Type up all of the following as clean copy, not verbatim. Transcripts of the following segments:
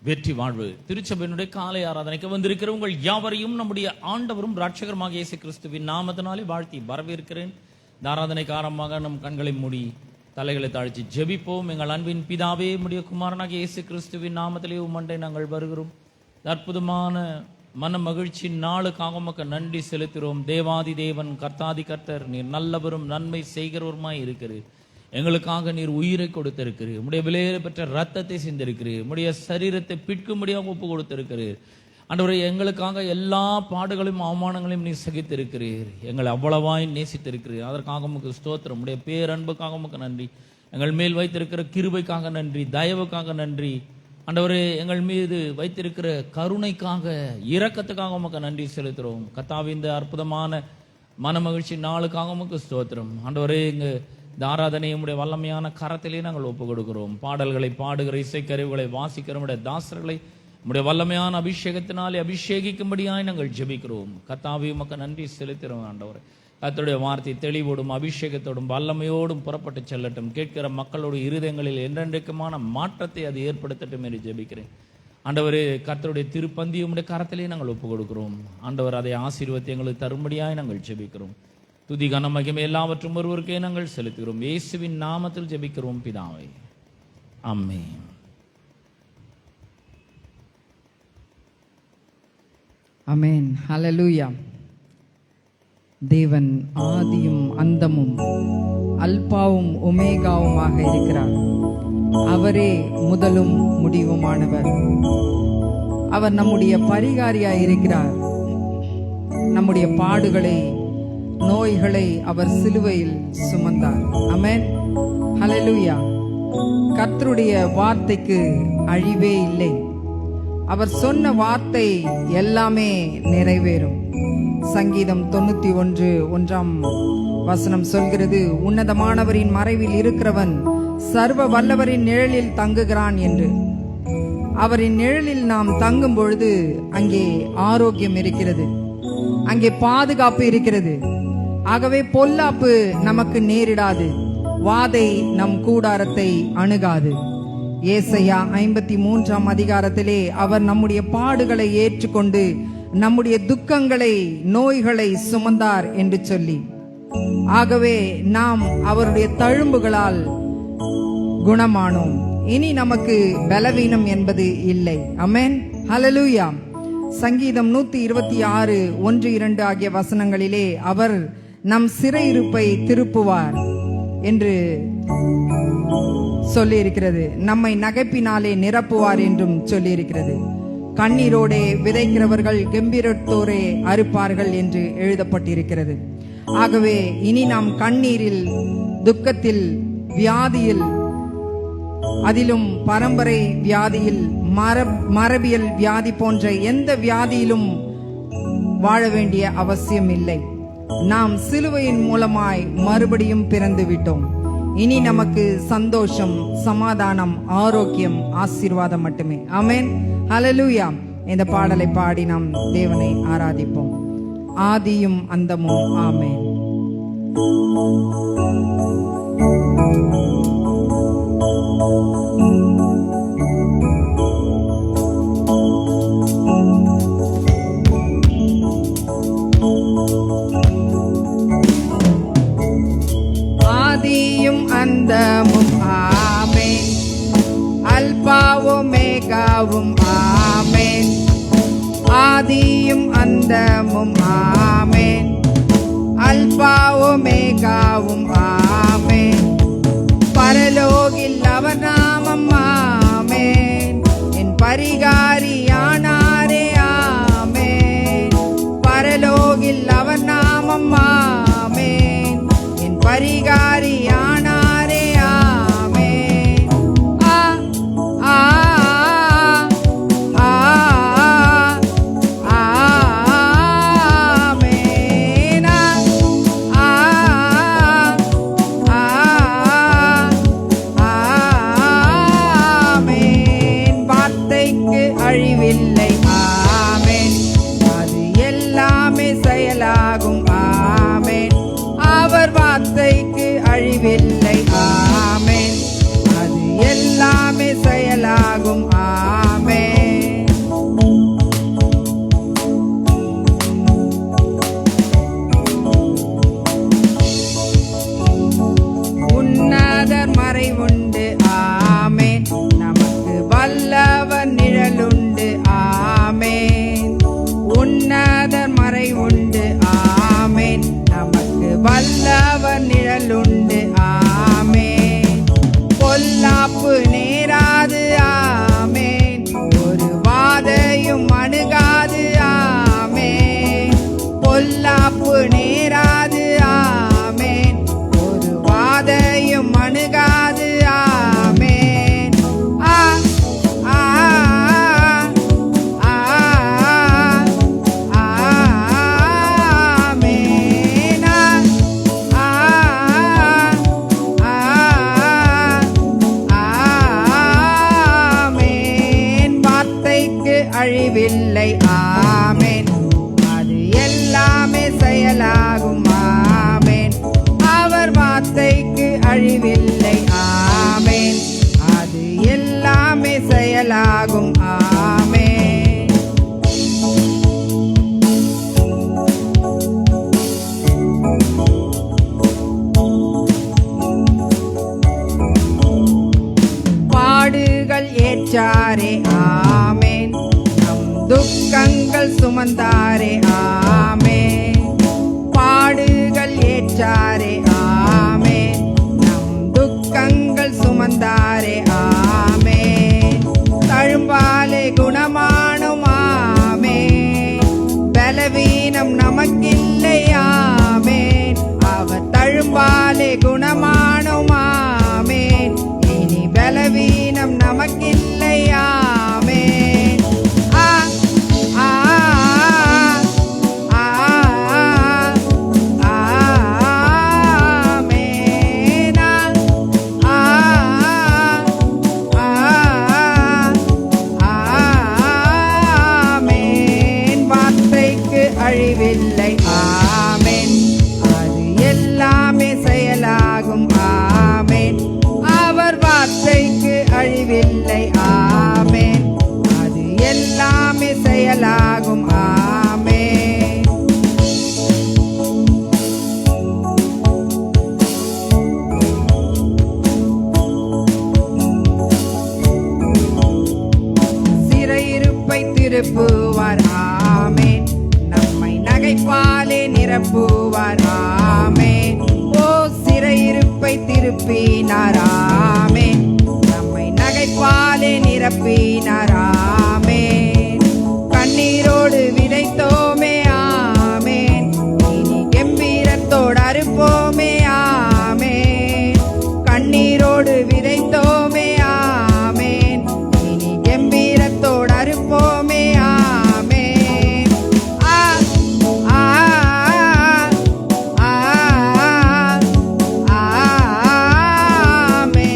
வெற்றி வாழ்வு திருச்சபையினுடைய காலை ஆராதனைக்கு வந்திருக்கிற உங்கள் யாவரையும் நம்முடைய ஆண்டவரும் இரட்சகருமாக இயேசு கிறிஸ்துவின் நாமத்தினாலே வாழ்த்தி வரவேற்கிறேன். இந்த ஆராதனைக்கு ஆரம்பமாக நம் கண்களை மூடி தலைகளை தாழ்த்தி ஜெபிப்போம். எங்கள் அன்பின் பிதாவே, நம்முடைய குமாரனாக இயேசு கிறிஸ்துவின் நாமத்திலே உம்மண்டை நாங்கள் வருகிறோம். அற்புதமான மன மகிழ்ச்சி நாளுக்காக உமக்கு நன்றி செலுத்துகிறோம். தேவாதி தேவன், கர்த்தாதி கர்த்தர், நீர் நல்லவரும் நன்மை செய்கிறவருமாய் இருக்கிறீர். எங்களுக்காக நீர் உயிரை கொடுத்திருக்கிறீர். உம்முடைய விலையேற பெற்ற ரத்தத்தை சிந்திருக்கிறீர். உம்முடைய சரீரத்தை பிற்கும்படியாக ஒப்பு கொடுத்திருக்கிறீர். ஆண்டவரே, எங்களுக்காக எல்லா பாடுகளையும் அவமானங்களையும் நீர் சகித்திருக்கிறீர். எங்களை அவ்வளவாய் நேசித்திருக்கிறீர். அதற்காக உமக்கு ஸ்தோத்திரம். உம்முடைய பேரன்புக்காக உமக்கு நன்றி. எங்கள் மேல் வைத்திருக்கிற கிருபைக்காக நன்றி, தயவுக்காக நன்றி. ஆண்டவரே, எங்கள் மீது வைத்திருக்கிற கருணைக்காக, இரக்கத்துக்காக உமக்கு நன்றி செலுத்துகிறோம். கர்த்தாவே, இந்த அற்புதமான மன மகிழ்ச்சி நாளுக்காக உமக்கு ஸ்தோத்திரம். ஆண்டவரே, இந்த ஆராதனையை உடைய வல்லமையான கரத்திலே நாங்கள் ஒப்புக் கொடுக்கிறோம். பாடல்களை பாடுகிற இசைக்கருவிகளை வாசிக்கிற உடைய தாசர்களை உடைய வல்லமையான அபிஷேகத்தினாலே அபிஷேகிக்கும்படியாய் நாங்கள் ஜெபிக்கிறோம். கர்த்தாவே, உமக்கு நன்றி செலுத்துகிறோம். ஆண்டவரே, கர்த்தருடைய வார்த்தை தெளிவோடும் அபிஷேகத்தோடும் வல்லமையோடும் புறப்பட்டு செல்லட்டும். கேட்கிற மக்களுடைய இருதயங்களில் என்றென்றைக்குமான மாற்றத்தை அது ஏற்படுத்தட்டும் என்று ஜெபிக்கிறேன். ஆண்டவரே, கர்த்தருடைய திருப்பந்தியை உடைய கரத்திலே நாங்கள் ஒப்புக் கொடுக்கிறோம். ஆண்டவர், அதை ஆசீர்வாதத்தை எங்களுக்கு தரும்படியாய் நாங்கள் ஜெபிக்கிறோம். துதி கன மகிமை எல்லாவற்றும் ஒருவருக்கே நாங்கள் செலுத்துகிறோம். இயேசுவின் நாமத்தில் ஜெபிக்கிறோம் பிதாவே, ஆமென். ஆமென். ஹல்லேலூயா. தேவன் ஆதியும் அந்தமும் அல்பாவும் ஒமேகாவுமாக இருக்கிறார். அவரே முதலும் முடிவுமானவர். அவர் நம்முடைய பரிகாரியாய் இருக்கிறார். நம்முடைய பாடுகளை, நோய்களை அவர் சிலுவையில் சுமந்தார். ஆமென். ஹல்லேலூயா. கர்த்தருடைய வார்த்தைக்கு அழிவே இல்லை. அவர் சொன்ன வார்த்தை எல்லாமே நிறைவேறும். சங்கீதம் 91:1 சொல்கிறது, உன்னதமானவரின் மறைவில் இருக்கிறவன் சர்வ வல்லவரின் நிழலில் தங்குகிறான் என்று. அவரின் நிழலில் நாம் தங்கும் பொழுது அங்கே ஆரோக்கியம் இருக்கிறது, அங்கே பாதுகாப்பு இருக்கிறது. ஆகவே பொல்லாப்பு நமக்கு நேரிடாது, வாதை நம் கூடாரத்தை அணுகாது. ஏசாயா 53 அவர் நம்முடைய பாடுகளை ஏற்றுக்கொண்டு நம்முடைய துக்கங்களை, நோய்களை சுமந்தார் என்று சொல்லி, ஆகவே நாம் அவருடைய தழும்புகளால் குணமானோம். இனி நமக்கு பலவீனம் என்பது இல்லை. ஆமென். ஹல்லேலூயா. சங்கீதம் 126:1-2 ஆகிய வசனங்களிலே அவர் நம் சிறையிருப்பை திருப்புவார் என்று சொல்லி இருக்கிறது. நம்மை நகைப்பினாலே நிரப்புவார் என்றும் சொல்லி இருக்கிறது. கண்ணீரோடே விதைக்கிறவர்கள் கெம்பீரத்தோரே அறுப்பார்கள் என்று எழுதப்பட்டிருக்கிறது. ஆகவே இனி நாம் கண்ணீரில், துக்கத்தில், வியாதியில், அதிலும் பரம்பரை வியாதியில், மரபியல் வியாதி போன்ற எந்த வியாதியிலும் வாழ வேண்டிய அவசியம் இல்லை. நாம் சிலுவையின் மூலமாய் மறுபடியும் பிறந்து விட்டோம். இனி நமக்கு சந்தோஷம், சமாதானம், ஆரோக்கியம், ஆசீர்வாதம் மட்டுமே. ஆமென். ஹல்லேலூயா. இந்த பாடலை பாடி நாம் தேவனை ஆராதிப்போம். ஆதியும் அந்தமும். ஆமென். ஆதியும் அந்தமும். ஆமென். அல்பாவும் மேகாவும். ஆமென். ஆதியும் அந்தமும். ஆமென். அல்பாவும் மேகாவும். ஆமென். பரலோகில் அவர் நாமம். ஆமென். என் பரிகாரியானாரே. ஆமென். பரலோகில் அவர் நாமம். ஆமென். என் பரிகாரியானாரே. ஆமென். ஆ ஆ ஆமென். ஆமென். வார்த்தைக்கு அழிவில்லை ஆமேன். அது எல்லாமே செயலாகும் ஆமேன். அவர் வார்த்தைக்கு அழிவில்லை ஆமேன். அது எல்லாமே செயலாகும் ஆமேன். பாடுகள் ஏற்றாரே ஆமேன். நம் துக்கங்கள் சுமந்தாரே ஆமேன். பாடுகள் ஏற்றாரே ஆமேன். நம் துக்கங்கள் சுமந்தாரே ஆமேன். தழும்பாலே குணமானும் ஆமேன். பலவீனம் நமக்கில்லை ஆமேன். அவர் தழும்பாலே குணமானும் ஆமேன். இனி பலவீனம் நமக்கில்லை ஆமேன். ஆ ஆ ஆ ஆமேன். ஆ ஆமேன். வார்த்தைக்கு அழிவில்லை ஆமேன். அது எல்லாமே செயலாகும் ஆமேன். அவர் வார்த்தைக்கு அழிவில்லை ஆமேன். அது எல்லாமே செயலாகும் ஆமேன். சிறையிருப்பை திருப்புவார் ஆமேன். நம்மை நகைப்பாலே நிரப்புவார் ஆமேன். ஓ சிறையிருப்பை திருப்பினார் ஆமேன். நம்மை நகைப்பாலே நிரப்பினார் ஆமேன். கண்ணீரோடு விதைத்தோமே ஆமேன். இனி கம்பீரத்தோடு அறுப்போமே ஆமேன். கண்ணீரோடு விதைத்தோமே ஆமேன். இனி கம்பீரத்தோடு அறுப்போமே ஆமேன். ஆ ஆ ஆமேன்.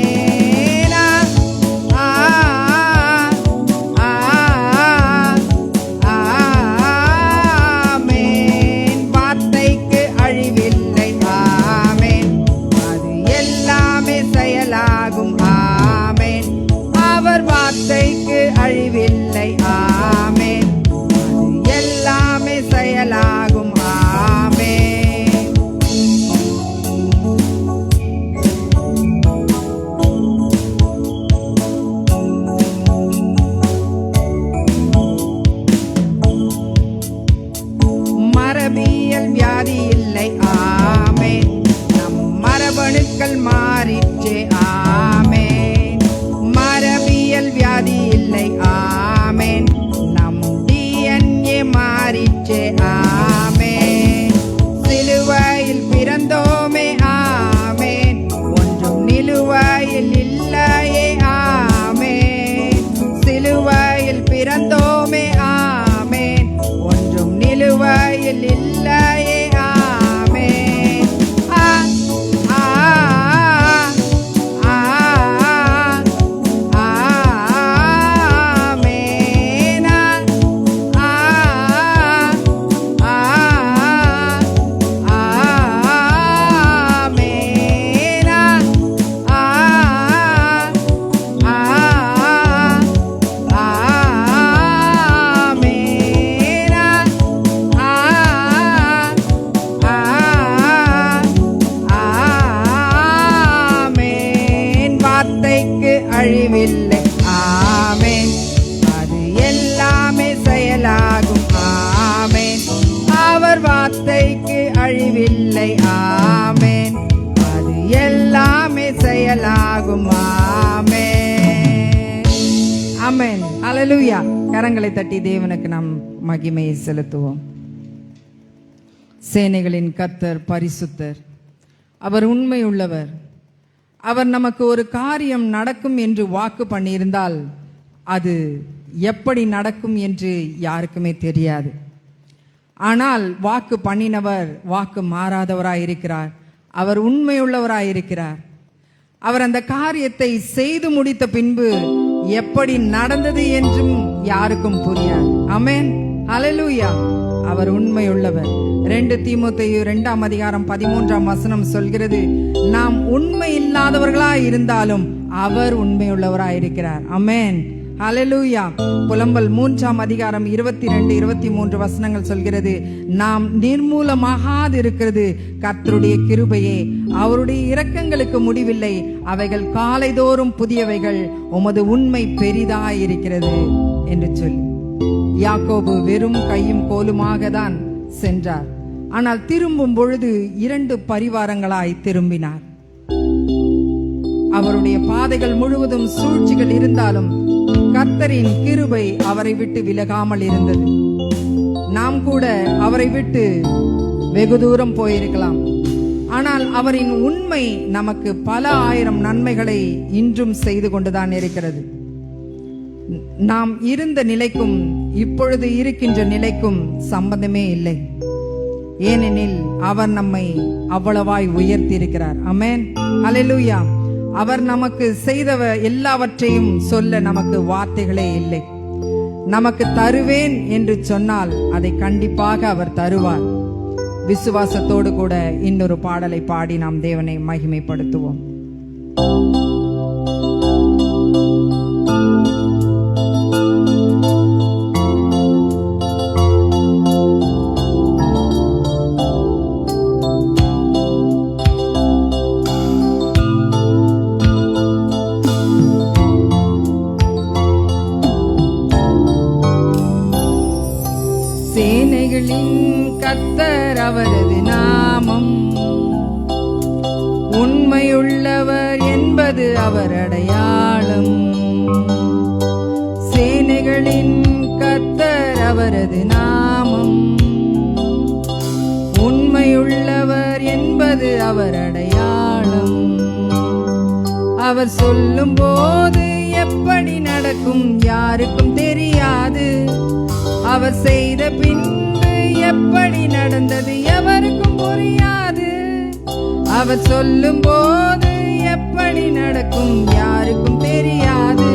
ஆமேன். வார்த்தைக்கு அழிவில்லை ஆமேன். அது எல்லாமே செயலாகும் ஆமேன். அவர் வார்த்தைக்கு அழிவில்லை ஆமேன். அது எல்லாமே செயலாகும் ஆமேன். மரபியல் வியாதி இல்லை ஆமேன். நம் மரபணுக்கள் மாறிற்றே ஆமேன். மரபியல் வியாதி இல்லை ஆமேன். நம் DNA மாறிற்றே ஆமேன். சிலுவையில் பிறந்தோமே ஆமேன். ஒன்றும் நிலுவையில் இல்லையே ஆமேன். சிலுவையில் பிறந்தோமே ஆமேன். ஒன்றும் நிலுவையில் இல்லையே ஆமேன். ஆ ஆ ஆமேன். ஆ ஆமேன். ஆமேன். வார்த்தைக்கு அழிவில்லை ஆமேன். அது எல்லாமே செயலாகும் ஆமேன். அவர் வார்த்தைக்கு அழிவில்லை ஆமேன். அது எல்லாமே செயலாகும் ஆமேன். ஆமென். ஹல்லேலூயா. கரங்களை தட்டி தேவனுக்கு நாம் மகிமையை செலுத்துவோம். சேனைகளின் கர்த்தர் பரிசுத்தர். அவர் உண்மை உள்ளவர். அவர் நமக்கு ஒரு காரியம் நடக்கும் என்று வாக்கு பண்ணியிருந்தால் அது எப்படி நடக்கும் என்று யாருக்குமே தெரியாது. ஆனால் வாக்கு பண்ணினவர் வாக்கு மாறாதவராயிருக்கிறார். அவர் உண்மையுள்ளவராயிருக்கிறார். அவர் அந்த காரியத்தை செய்து முடித்த பின்பு எப்படி நடந்தது என்றும் யாருக்கும் புரியாது. ஆமென், ஹல்லேலூயா. அவர் உண்மையுள்ளவர். 2 தீமோத்தேயு 2ஆம் அதிகாரம் 13ஆம் வசனம் சொல்கிறது, நாம் உண்மை இல்லாதவர்களாய் இருந்தாலும் அவர் உண்மையுள்ளவராய் இருக்கிறார். ஆமென், ஹல்லேலூயா. புலம்பல் 3ஆம் அதிகாரம் 22, 23 வசனங்கள் சொல்கிறது, நாம் நிர்மூலமாகாது இருக்கிறது கர்த்தருடைய கிருபையே, அவருடைய இரக்கங்களுக்கு முடிவில்லை, அவைகள் காலைதோறும் புதியவைகள், உமது உண்மை பெரிதாய் இருக்கிறது என்று சொல்லி. யாக்கோபு வெறும் கையும் கோலுமாக தான் சென்றார். ஆனால் திரும்பும் பொழுது 2 பரிவாரங்களாய் திரும்பினார். அவருடைய பாதைகள் முழுவதும் சூழ்ச்சிகள் இருந்தாலும் கர்த்தரின் கிருபை அவரை விட்டு விலகாமல் இருந்தது. நாம் கூட அவரை விட்டு வெகு தூரம் போயிருக்கலாம். ஆனால் அவரின் உண்மை நமக்கு பல ஆயிரம் நன்மைகளை இன்றும் செய்து கொண்டுதான் இருக்கிறது. நாம் இருந்த நிலைக்கும் இப்பொழுது இருக்கின்ற நிலைக்கும் சம்பந்தமே இல்லை. ஏனெனில் அவர் நம்மை அவ்வளவாய் உயர்த்தி இருக்கிறார். ஆமென், ஹல்லேலூயா. அவர் நமக்கு செய்தவ எல்லாவற்றையும் சொல்ல நமக்கு வார்த்தைகளே இல்லை. நமக்கு தருவேன் என்று சொன்னால் அதை கண்டிப்பாக அவர் தருவார். விசுவாசத்தோடு கூட இன்னொரு பாடலை பாடி நாம் தேவனை மகிமைப்படுத்துவோம். சேனைகளின் கர்த்தர் அவரது நாமம், உண்மையுள்ளவர் என்பது அவர் அடையாளம். சேனைகளின் கர்த்தர் அவரது நாமம், உண்மையுள்ளவர் என்பது அவர் அடையாளம். அவர் சொல்லும் போது எப்படி நடக்கும் யாருக்கும் தெரியாது. அவர் செய்த பின்பு எப்படி நடந்தது எவருக்கும் புரியாது. அவர் சொல்லும் போது எப்படி நடக்கும் யாருக்கும் தெரியாது.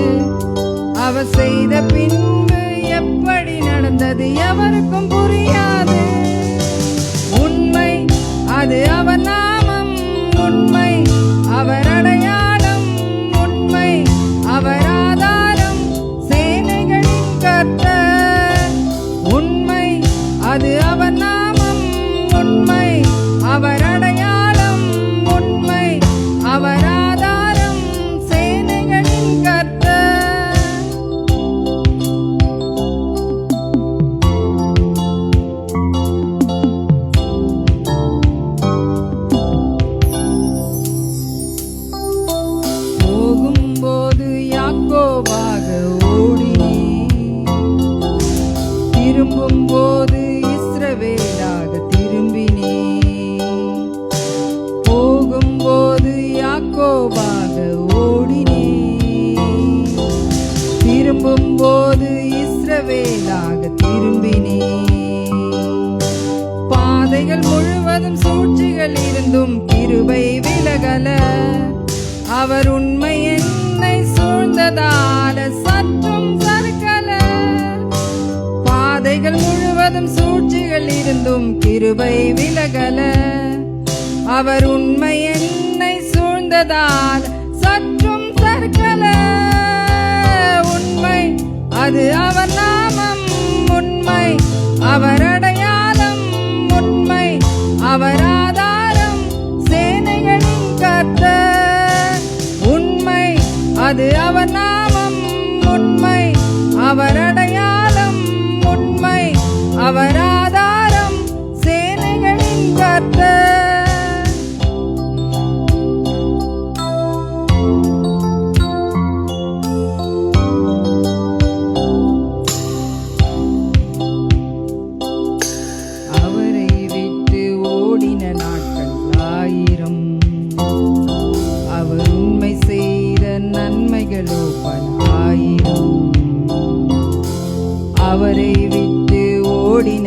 அவர் செய்த பின்பு எப்படி நடந்தது எவருக்கும் புரியாது. உண்மை அது அவர் நாமம், உண்மை அவர் அடையாளம், உண்மை அவர் ஆதாரம். சேனைகளின் கர்த்தர், உண்மை அது அவர் நாமம், உண்மை அவர் அடையாளம், உண்மை அவர் ஆதாரம். சேனைகளின் கர்த்தர். போகும்போது யாக்கோபாக ஓடினேன், திரும்பும் போது இஸ்ரவேலாக திரும்பினேன். போகும்போது யாக்கோபாக ஓடினேன், திரும்பும் போது இஸ்ரவேலாக திரும்பினேன். பாதைகள் முழுவதும் சூழ்ச்சிகள் இருந்தும் கிருபை விலகல. அவர் உண்மை என்னை சூழ்ந்ததால சற்றும் சறுக்கல. பாதைகள் முழுவதும் சூழ்ச்சிகள் இருந்தும் கிருபை விலகல. அவர் உண்மை என்னை சூழ்ந்ததால் சற்றும் சறுக்கல. உண்மை அது அவர் நாமம், உண்மை அவர் அடையாளம், உண்மை அவர் ஆதாரம். சேனைகளின் கர்த்தர், உண்மை அது அவர் நாமம், உண்மை அவர் அடையாளம், உண்மை அவர் ஆதாரம். சேனைகளின் கர்த்தர். அவரை விட்டு ஓடின நாட்கள் 1000, அவர் உண்மை செய்த நன்மைகளோ பல 1000. அவரை விட்டு ஓடின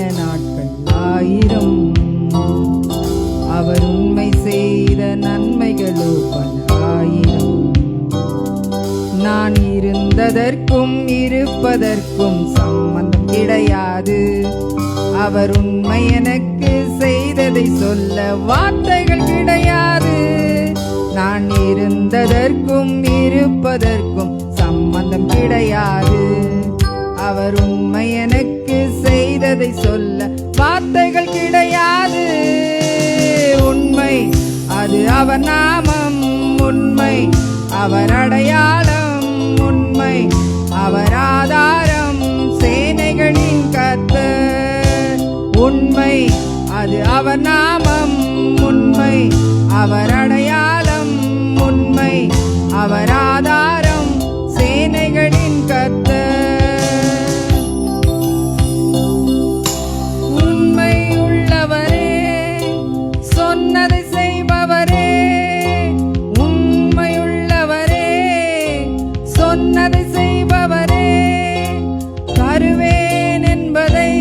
இருந்ததற்கும் இருப்பதற்கும் சம்பந்தம் கிடையாது. அவர் உண்மை எனக்கு செய்ததை சொல்ல வார்த்தைகள் கிடையாது. நான் இருந்ததற்கும் இருப்பதற்கும் சம்பந்தம் கிடையாது. அவர் உண்மை எனக்கு செய்ததை சொல்ல வார்த்தைகள் கிடையாது. உண்மை அது அவர் நாமம், உண்மை அவர் அடையாளம், உண்மை அவர் ஆதாரம், சேனைகளின் கர்த்தர். உண்மை அது அவர் நாமம், உண்மை அவர் அடையாளம், உண்மை அவர் ஆதாரம், சேனைகளின் கர்த்தர். உண்மை உள்ளவரே, சொன்னதை செய்பவரே, உண்மையுள்ளவரே, சொன்னதை செய்பவரே, தருவேன் என்பதை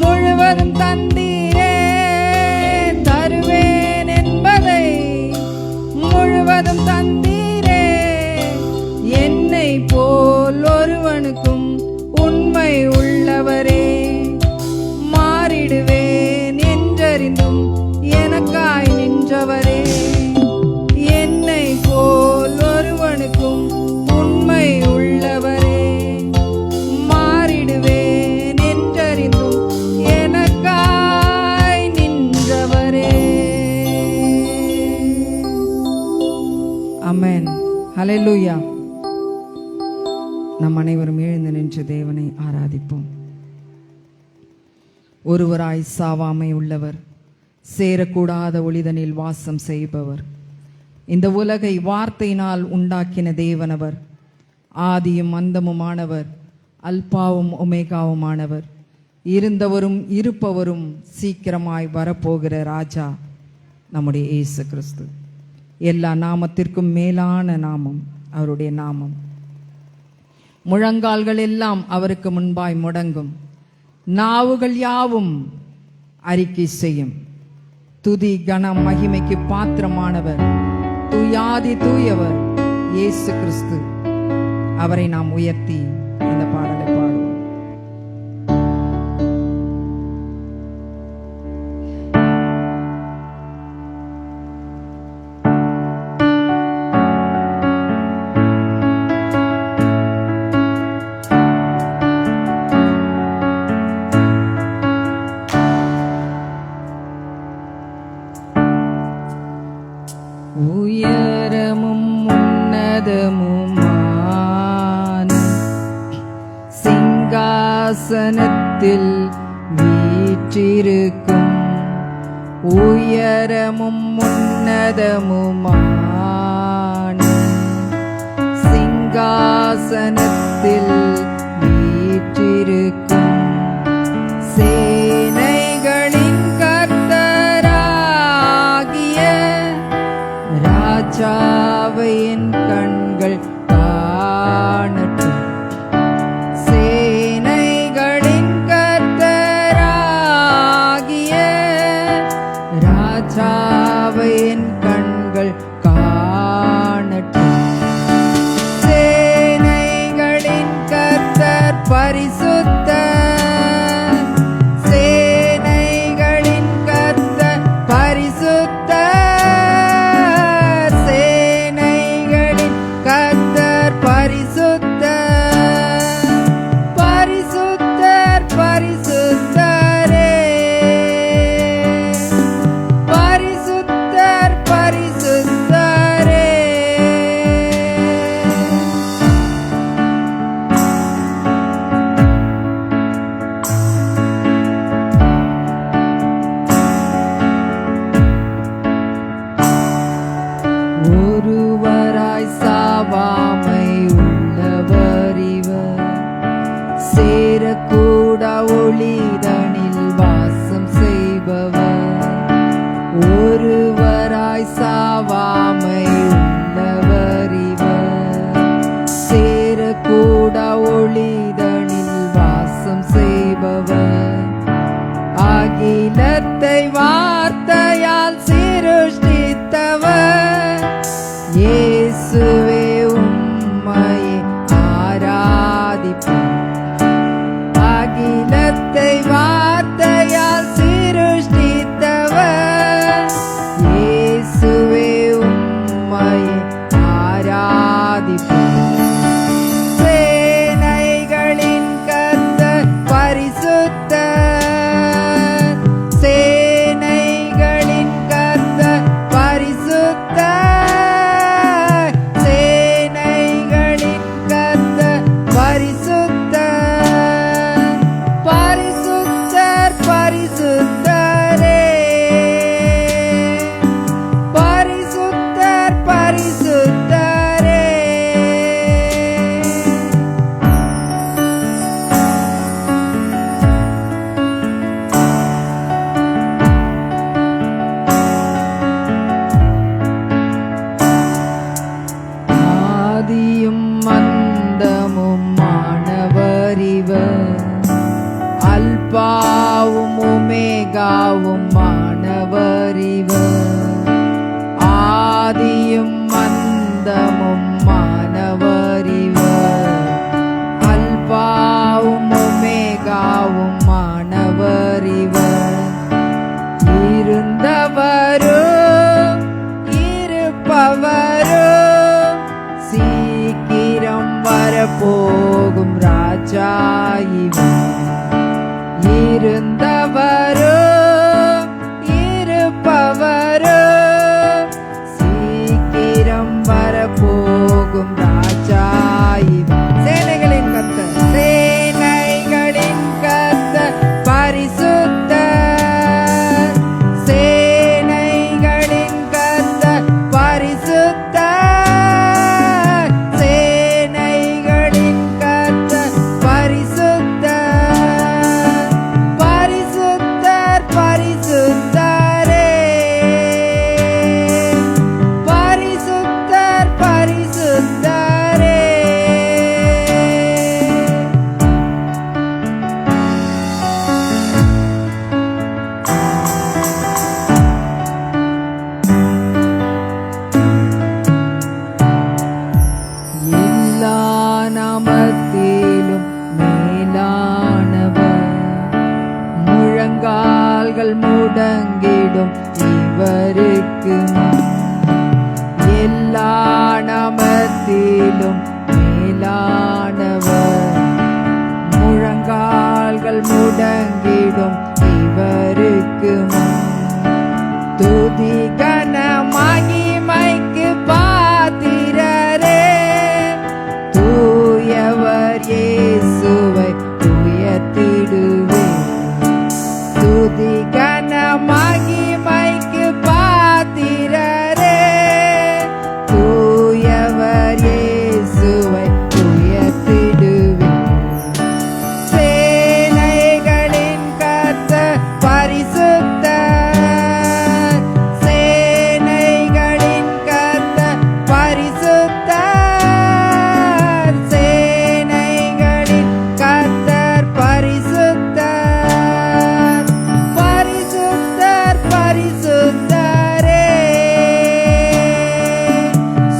முழுவதும் தந்தீரே, தருவேன் என்பதை முழுவதும் தந்தீரே. என்னை போல் ஒருவனுக்கும் உண்மை உள்ளவரே, மாறிடுவேன் என்றறிந்தும் எனக்காய் நின்றவரே. என்னை போல் ஒருவனுக்கும் உண்மை உள்ளவரே, மாறிடுவேன் என்றறிந்தும் எனக்காய் நின்றவரே. ஆமென். ஹல்லேலூயா. நம் அனைவரும் எழுந்து நின்று தேவனை ஆராதிப்போம். ஒருவராய் சாவாமை உள்ளவர், சேரக்கூடாத ஒளிதனில் வாசம் செய்பவர், இந்த உலகை வார்த்தையினால் உண்டாக்கின தேவனவர், ஆதியும் அந்தமுமானவர், அல்பாவும் ஒமேகாவுமானவர், இருந்தவரும் இருப்பவரும் சீக்கிரமாய் வரப்போகிற ராஜா நம்முடைய இயேசு கிறிஸ்து. எல்லா நாமத்திற்கும் மேலான நாமம் அவருடைய நாமம். முழங்கால்கள் எல்லாம் அவருக்கு முன்பாய் முடங்கும், நாவுகள் யாவும் அறிக்கை செய்யும். துதி கனம் மகிமைக்கு பாத்திரமானவர், தூயாதி தூயவர் இயேசு கிறிஸ்து. அவரை நாம் உயர்த்தி இந்த பாடலை பாடுவோம். உயரமும் உன்னதமுமான சிங்காசனத்தில் வீற்றிருக்கும், உயரமும் உன்னதமுமான சிங்காசனத்தில் வீற்றிருக்கும், சேனைகளின் கர்த்தராகிய ராஜாவை என் கண்கள் காணட்டும். சேனைகளின் கர்த்தராகிய ராஜாவை என் கண்கள் காணட்டும். சேனைகளின் கர்த்தர் பரிசுத்தர், சேனைகளின் கர்த்தர் பரிசுத்தர், சேனைகளின் கர்த்தர் பரிசுத்தர், பரிசுத்தர் பரிசுத்தரே, பரிசுத்தர் பரிசுத்தரே. ஒருவராய் சாவாமை உள்ளவர் இவர், சேரக்கூட ஒளிதனில் வாசம் செய்பவர். ஒருவராய் சாவாமை உள்ளவர் இவர், சேரக்கூட ஒளிதனில் வாசம் செய்பவர். அகிலத்தை வார்த்தையால் சிருஷ்டித்தவர், இயேசுவே உம்மையே வரப்போகும் ராஜா இவர். இருந்தவரோ இருப்பவரோ சீக்கிரம் வரப்போகும் ராஜா இவர். சேனைகளின் கர்த்தர், சேனைகளின் கர்த்தர் பரிசுத்தர், சேனைகளின் கர்த்தர் பரிசுத்தர், சேனைகளின் கர்த்தர் பரிசுத்தர், பரிசுத்தர் பரிசுத்தரே, பரிசுத்தர் பரிசுத்தரே. எல்லா நாமத்திலும் மேலானவர், முழங்கால்கள் முடங்கிடும் இவருக்கு முன். எல்லா நாமத்திலும் மேலானவர், முழங்கால்கள் முடங்கிடும் இவருக்கு முன். துதி கன மகிமைக்கு பாத்திரரே, தூயவர் இயேசுவை உயர்த்திடுவே. துதி கன மகிமைக்கு பாத்திரரே, தூயவர் இயேசுவை உயர்த்திடுவே. சேனைகளின் கர்த்தர் பரிசுத்தர், சேனைகளின் கர்த்தர் பரிசுத்தர், சேனைகளின் கர்த்தர் பரிசுத்தர், பரிசுத்தர் பரிசுத்தரே,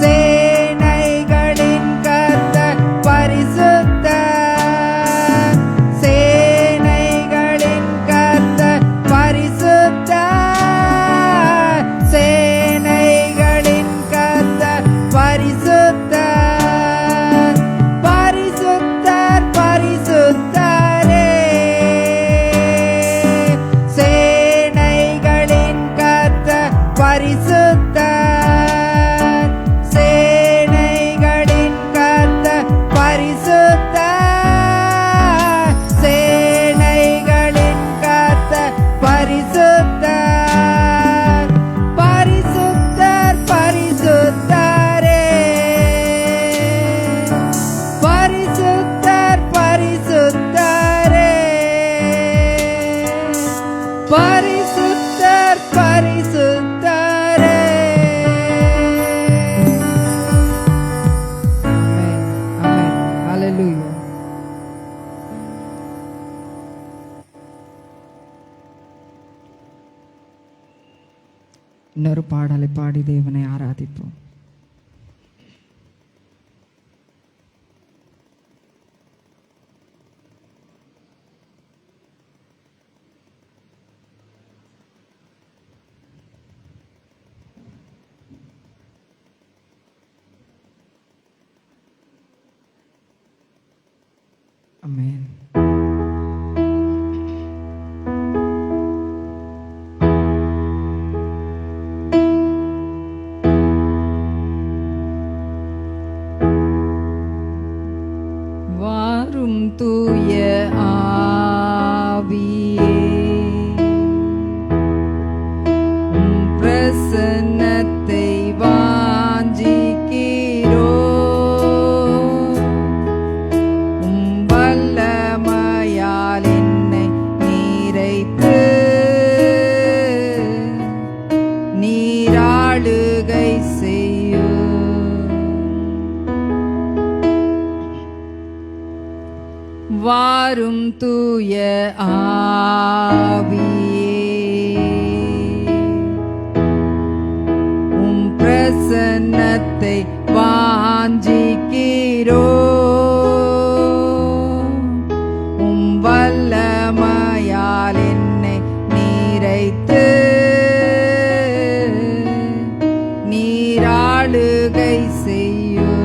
சேனைகளின் கர்த்தர் பரிசுத்தர், சேனைகளின் கர்த்தர் பரிசுத்தர், சேனைகளின் கர்த்தர் பரிசுத்தர், பரிசுத்தர் பரிசுத்தரே, சேனைகளின் கர்த்தர் பரிசுத்தர், சேனைகளின் கர்த்தர் பரிசுத்தர், சேனைகளின் கர்த்தர் பரிசுத்தர், பரிசுத்தர் பரிசுத்தரே, பரிசுத்தர் பரிசுத்தரே, பரிசுத்தர் பரிசுத்தரே. ஆமென், ஆமென். ஹல்லேலூயா. இன்னொரு பாடலை பாடி தேவனை ஆராதிப்போம். ஆமென். வாரும் தூய ஆவியே, உம் பிரசன்னத்தை வாஞ்சிக்கிறோ, உம் வல்லமையால் என்னை நீரைத்து நீராளுகை செய்யும். வாரும் தூய ஆவியே, உம் பிரசன்னத்தை வாஞ்சிக்கிறோ, உம் வல்லமையால் என்னை நீரைத்து நீராளுகை செய்யும்.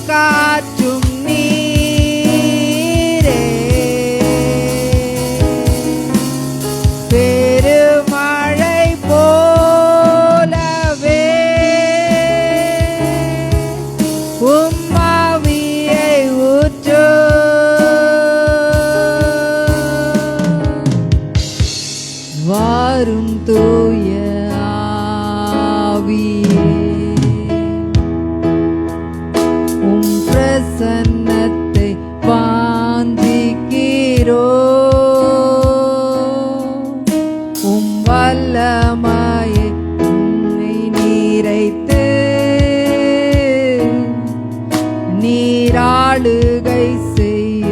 காற்றும் நீரே, பெருமழை போலவே உம்மாவியை ஊற்று, வாரும் தூய ஆவியே, உம் பிரசன்னத்தை வாஞ்சிக்கிறோ, உம் வல்லமையை உம்மை நிறைத்து நீராளுகை செய்ய,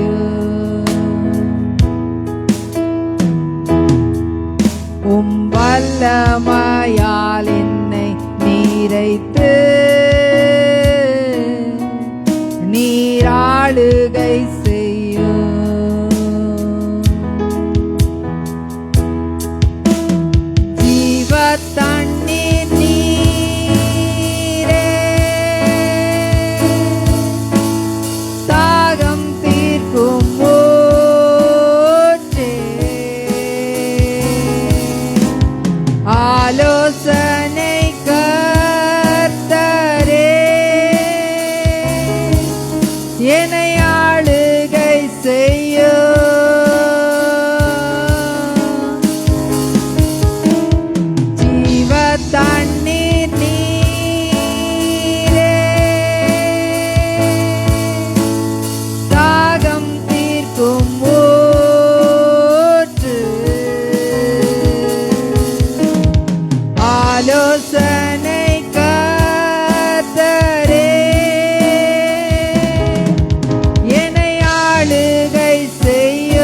உம் வல்லமையால் என்னை நிறைத்து நீராளுகை செய்ய, ஜீவ தண்ணீர் நீரே, தாகம் தீர்க்கும் ஊற்றே, ஆலோசனை கர்த்தரே, என்னை ஆளுகை செய்ய, ஜீவ தண்ணீர் நீரே, தாகம் தீர்க்கும் ஊற்று, ஆலோசனை கர்த்தரே, என்னை ஆளுகை செய்ய,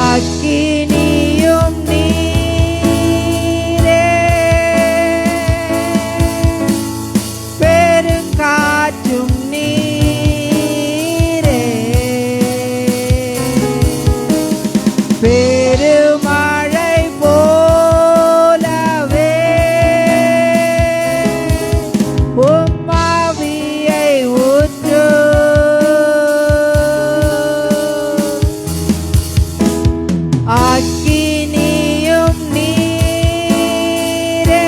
அக்கினியும் நீரே, பெருங்காற்றும் நீரே, பெருமழை போலவே உம்மாவியை ஊற்று, அக்கினியும் நீரே,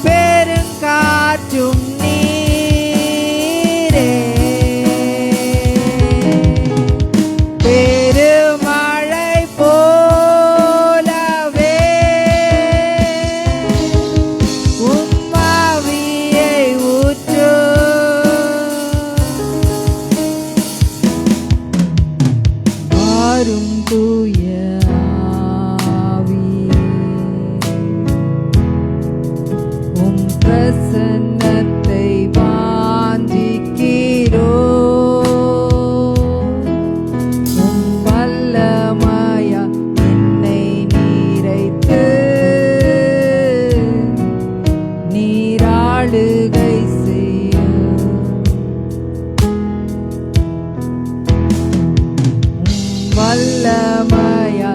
பெருங்காற்றும் நீரே, பெருமழை போலவே உம்மாவியை ஊற்று, வாரும் தூய ஆவியே, உம் பிரசன்னத்தை வாஞ்சிக்கிறோ, உம் வல்லமையா என்னை நிறைத்து நீராளுகை செய்ய, உம் வல்லமையா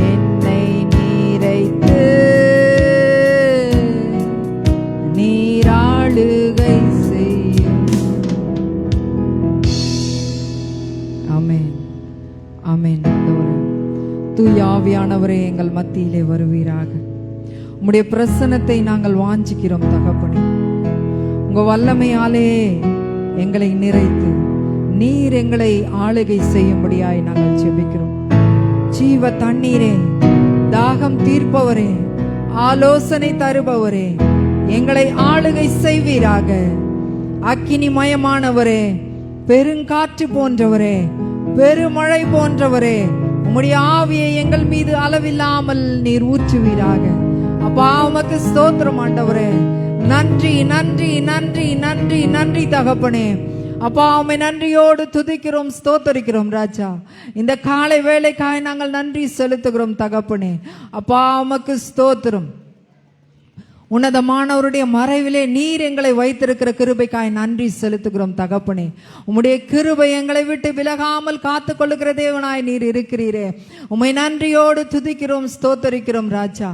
என்னை நிறைத்து நீராளுகை செய்ய. ஆமென், ஆமென். ஆண்டவரே, தூய ஆவியானவரே எங்கள் மத்தியிலே வருவீராக. உம்முடைய பிரசன்னத்தை நாங்கள் வாஞ்சிக்கிறோம் தகப்பனே. உங்க வல்லமையாலே எங்களை நிறைத்து நீர் எங்களை ஆளுகை செய்யும்படியாய் நாங்கள் ஜெபிக்கிறோம். ஜீவ தண்ணீரே, தாகம் தீர்ப்பவரே, ஆலோசனை தருபவரே, எங்களை ஆளுகை செய்வீராக. அக்கினிமயமானவரே, பெருங்காற்று போன்றவரே, பெருமழை போன்றவரே, உம்முடைய ஆவியை எங்கள் மீது அளவில்லாமல் நீர் ஊற்றுவீராக. அப்பா, உமக்கு ஸ்தோத்திரம் ஆண்டவரே. நன்றி நன்றி நன்றி நன்றி நன்றி தகப்பனே. அப்பா, உம்மை நன்றியோடு துதிக்கிறோம், ஸ்தோத்தரிக்கிறோம் ராஜா. இந்த காலை வேளைக்காய் நாங்கள் நன்றி செலுத்துகிறோம் தகப்பனே. அப்பா, உமக்கு ஸ்தோத்திரம். உன்னதமானவருடைய மறைவிலே நீர் எங்களை வைத்திருக்கிற கிருபைக்காய் நன்றி செலுத்துகிறோம் தகப்பனே. உம்முடைய கிருபை எங்களை விட்டு விலகாமல் காத்து கொள்ளுகிற தேவனாய் நீர் இருக்கிறீரே. உம்மை நன்றியோடு துதிக்கிறோம், ஸ்தோத்தரிக்கிறோம் ராஜா.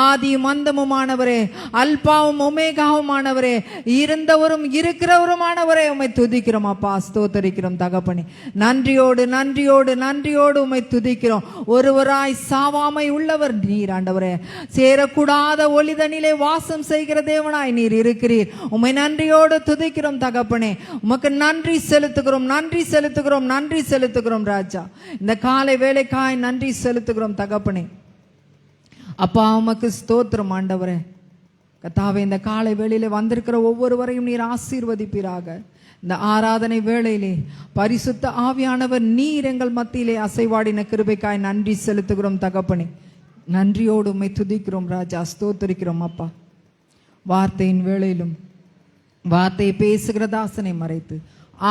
ஆதி மந்தமுமானவரே, அல்பாவும் ஒமேகாவுமானவரே, இருந்தவரும் இருக்கிறவருமானவரே, உம்மை துதிக்கிறோம் அப்பா, ஸ்தோத்தரிக்கிறோம் தகப்பனே. நன்றியோடு நன்றியோடு நன்றியோடு உம்மை துதிக்கிறோம். ஒருவராய் சாவாமை உள்ளவர் நீர் ஆண்டவரே. சேரக்கூடாத ஒளிதனிலே வாசம் செய்கிற தேவனாய் நீர் இருக்கிறீர். உம்மை நன்றியோடு துதிக்கிறோம் தகப்பனே. உமக்கு நன்றி செலுத்துகிறோம், நன்றி செலுத்துகிறோம், நன்றி செலுத்துகிறோம் ராஜா. இந்த காலை வேளைக்காய் நன்றி செலுத்துகிறோம் தகப்பனே. அப்பா உமக்கு ஸ்தோத்திரம் ஆண்டவரே. கர்த்தாவே, இந்த காலை வேளையிலே வந்திருக்கிற ஒவ்வொருவரையும் நீர் ஆசீர்வதிப்பீராக. இந்த ஆராதனை வேளையிலே பரிசுத்த ஆவியானவர் நீர் எங்கள் மத்தியிலே அசைவாடின கிருபைக்காய் நன்றி செலுத்துகிறோம் தகப்பனே. நன்றியோடு உம்மை துதிக்கிறோம் ராஜா, ஸ்தோத்தரிக்கிறோம் அப்பா. வார்த்தையின் வேளையிலும் வார்த்தையை பேசுகிற தாசனை மறைத்து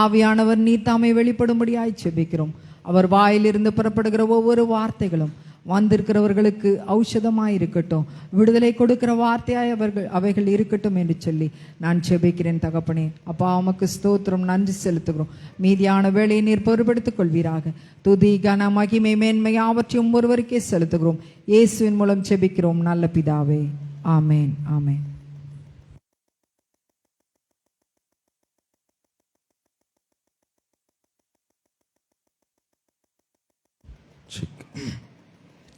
ஆவியானவர் நீர் தாமே வெளிப்படும்படியாய் செபிக்கிறோம். அவர் வாயிலிருந்து புறப்படுகிற ஒவ்வொரு வார்த்தைகளும் வந்திருக்கிறவர்களுக்கு ஔஷதமாய் இருக்கட்டும், விடுதலை கொடுக்கிற வார்த்தையாய் அவைகள் இருக்கட்டும் என்று சொல்லி நான் செபிக்கிறேன் தகப்பனே. அப்பா உமக்கு ஸ்தோத்திரம், நன்றி செலுத்துகிறோம். மீதியான வேலையை நீர் பொறுப்படுத்திக் கொள்வீராக. துதி கன மகிமை மேன்மை யாவற்றையும் ஒருவருக்கே செலுத்துகிறோம். இயேசுவின் மூலம் செபிக்கிறோம் நல்ல பிதாவே, ஆமேன், ஆமேன்.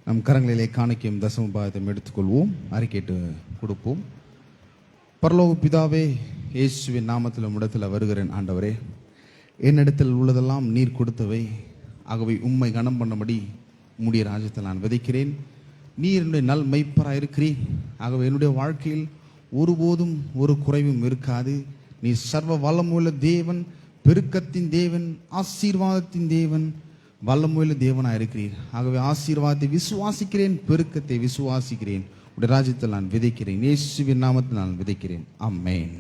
நம் கரங்களிலே காணிக்கையும் தசமபாகத்தையும் எடுத்துக்கொள்வோம், அறிக்கையிட்டு கொடுப்போம். பரலோக பிதாவே, இயேசுவின் நாமத்தில் உம்மிடத்தில் வருகிறேன் ஆண்டவரே. என்னிடத்தில் உள்ளதெல்லாம் நீர் கொடுத்தவை, ஆகவே உம்மை கனம் பண்ணபடி உம்முடைய ராஜ்யத்தில் நான் விதைக்கிறேன். நீர் என்னுடைய நல் மெய்ப்பராக இருக்கிறீர். ஆகவே என்னுடைய வாழ்க்கையில் ஒருபோதும் ஒரு குறைவும் இருக்காது. நீ சர்வ வல்லமுள்ள தேவன், பெருக்கத்தின் தேவன், ஆசீர்வாதத்தின் தேவன், வல்லமுள்ள தேவனாக இருக்கிறீர். ஆகவே ஆசீர்வாதத்தை விசுவாசிக்கிறேன், பெருக்கத்தை விசுவாசிக்கிறேன். உடைய ராஜ்யத்தில் நான் விதைக்கிறேன். இயேசுவின் நாமத்தில் நான் விதைக்கிறேன். ஆமென்.